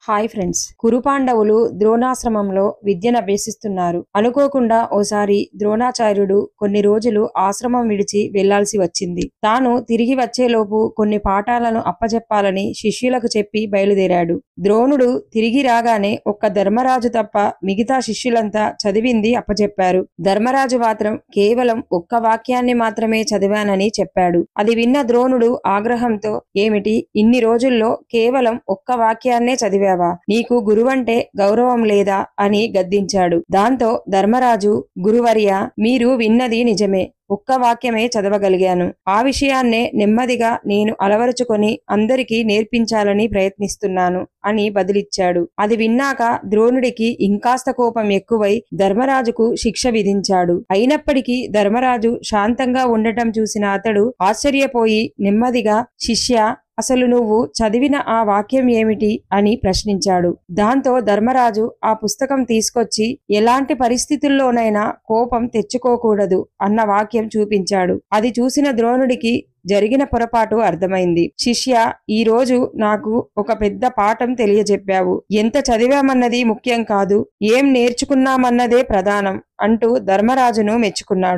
Hi friends, కురుపాండవులు ద్రోణాశ్రమంలో విద్యనభ్యసిస్తున్నారు. అనుకోకుండా ఓసారి ద్రోణాచార్యుడు కొన్ని రోజులు ఆశ్రమం విడిచి వెళ్లాల్సి వచ్చింది. తాను తిరిగి వచ్చేలోపు కొన్ని పాఠాలను అప్పచెప్పాలని శిష్యులకు చెప్పి బయలుదేరాడు. ద్రోణుడు తిరిగి రాగానే ఒక్క ధర్మరాజు తప్ప మిగతా శిష్యులంతా చదివింది అప్పచెప్పారు. ధర్మరాజు మాత్రం కేవలం ఒక్క వాక్యాన్ని మాత్రమే చదివానని చెప్పాడు. అది విన్న ద్రోణుడు ఆగ్రహంతో, ఏమిటి ఇన్ని రోజుల్లో కేవలం ఒక్క వాక్యాన్నే చదివా, నీకు గురువంటే గౌరవం లేదా అని గద్దించాడు. దాంతో ధర్మరాజు, గురువర్య, మీరు విన్నది నిజమే, ఒక్క వాక్యమే చదవగలిగాను. ఆ విషయాన్నే నెమ్మదిగా నేను అలవరుచుకొని అందరికీ నేర్పించాలని ప్రయత్నిస్తున్నాను అని బదిలిచ్చాడు. అది విన్నాక ద్రోణుడికి ఇంకాస్త కోపం ఎక్కువై ధర్మరాజుకు శిక్ష విధించాడు. అయినప్పటికీ ధర్మరాజు శాంతంగా ఉండటం చూసిన అతడు ఆశ్చర్యపోయి నెమ్మదిగా, శిష్య, అసలు నువ్వు చదివిన ఆ వాక్యం ఏమిటి అని ప్రశ్నించాడు. దాంతో ధర్మరాజు ఆ పుస్తకం తీసుకొచ్చి ఎలాంటి పరిస్థితుల్లోనైనా కోపం తెచ్చుకోకూడదు అన్న వాక్యం చూపించాడు. అది చూసిన ద్రోణుడికి జరిగిన పొరపాటు అర్థమైంది. శిష్య, ఈ రోజు నాకు ఒక పెద్ద పాఠం తెలియజెప్పావు. ఎంత చదివామన్నది ముఖ్యం కాదు, ఏం నేర్చుకున్నామన్నదే ప్రధానం అంటూ ధర్మరాజును మెచ్చుకున్నాడు.